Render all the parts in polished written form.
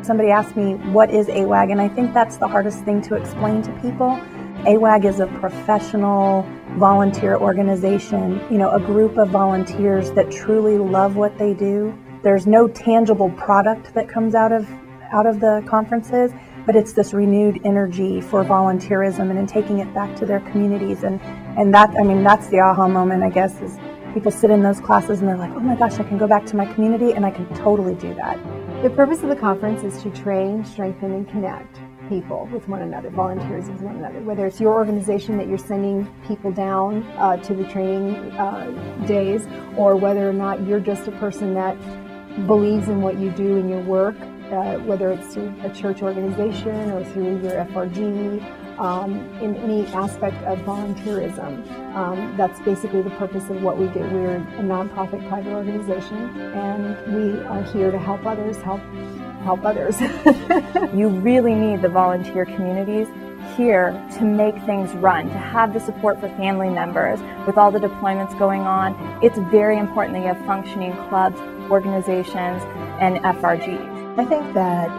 somebody asked me, what is AWAG? And I think that's the hardest thing to explain to people. AWAG is a professional volunteer organization, you know, a group of volunteers that truly love what they do. There's no tangible product that comes out of the conferences, but it's this renewed energy for volunteerism and in taking it back to their communities. And that, I mean, that's the aha moment, I guess, is people sit in those classes and they're like, oh my gosh, I can go back to my community and I can totally do that. The purpose of the conference is to train, strengthen, and connect people with one another, volunteers with one another. Whether it's your organization that you're sending people down to the training days, or whether or not you're just a person that believes in what you do in your work, whether it's through a church organization or through your FRG, in any aspect of volunteerism. That's basically the purpose of what we do. We're a nonprofit private organization, and we are here to help others help others. You really need the volunteer communities here to make things run, to have the support for family members. With all the deployments going on, it's very important that you have functioning clubs, organizations, and FRGs. I think that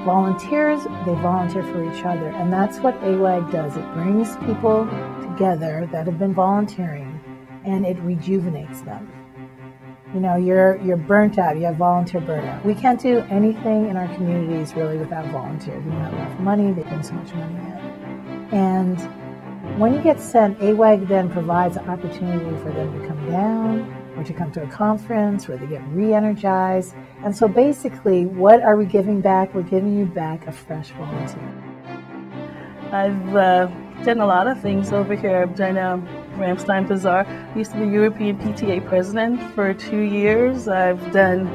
volunteers, they volunteer for each other, and that's what AWAG does. It brings people together that have been volunteering, and it rejuvenates them. You know, you're burnt out, you have volunteer burnout. We can't do anything in our communities really without volunteers. We don't have enough money, they bring so much money in. And when you get sent, AWAG then provides an opportunity for them to come down, or to come to a conference where they get re-energized. And so basically, what are we giving back? We're giving you back a fresh volunteer. I've done a lot of things over here. I've done Ramstein Bazaar. I used to be European PTA president for 2 years. I've done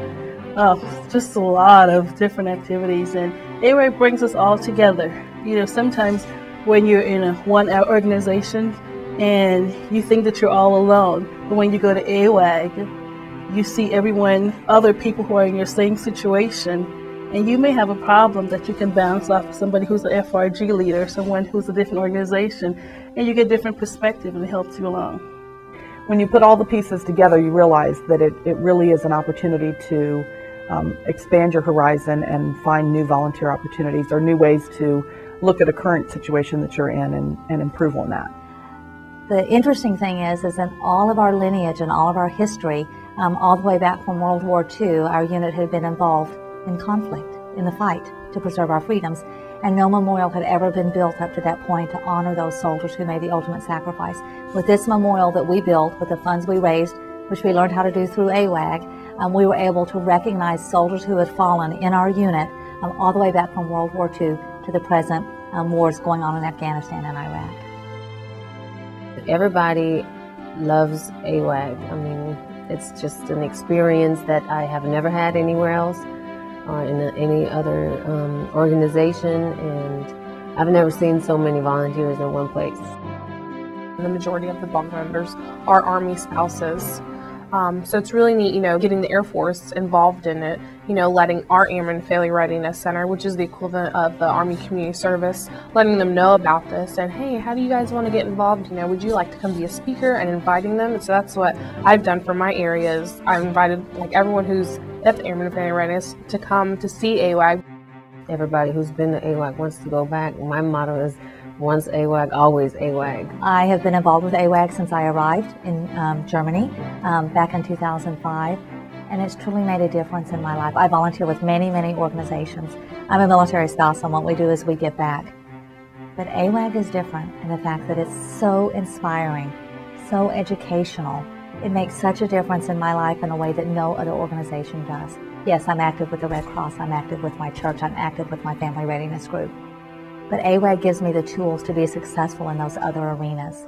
just a lot of different activities, and AWAG brings us all together. You know, sometimes when you're in a one organization and you think that you're all alone, but when you go to AWAG, you see everyone, other people who are in your same situation, and you may have a problem that you can bounce off of somebody who's an FRG leader, someone who's a different organization, and you get different perspective and it helps you along. When you put all the pieces together, you realize that it really is an opportunity to expand your horizon and find new volunteer opportunities or new ways to look at a current situation that you're in and improve on that. The interesting thing is in all of our lineage and all of our history, all the way back from World War II, our unit had been involved in conflict, in the fight to preserve our freedoms, and no memorial had ever been built up to that point to honor those soldiers who made the ultimate sacrifice. With this memorial that we built, with the funds we raised, which we learned how to do through AWAG, we were able to recognize soldiers who had fallen in our unit all the way back from World War II to the present wars going on in Afghanistan and Iraq. Everybody loves AWAG. I mean, it's just an experience that I have never had anywhere else or in any other organization, and I've never seen so many volunteers in one place. The majority of the bunk members are Army spouses. So it's really neat, you know, getting the Air Force involved in it, you know, letting our Airmen Failure Readiness Center, which is the equivalent of the Army Community Service, letting them know about this and, hey, how do you guys want to get involved? You know, would you like to come be a speaker, and inviting them? So that's what I've done for my areas. I've invited like everyone who's at the Airmen Failure Readiness to come to see AWAG. Everybody who's been to AWAG wants to go back. My motto is, once AWAG, always AWAG. I have been involved with AWAG since I arrived in Germany back in 2005, and it's truly made a difference in my life. I volunteer with many, many organizations. I'm a military spouse, and what we do is we give back. But AWAG is different in the fact that it's so inspiring, so educational. It makes such a difference in my life in a way that no other organization does. Yes, I'm active with the Red Cross, I'm active with my church, I'm active with my family readiness group. But AWAG gives me the tools to be successful in those other arenas.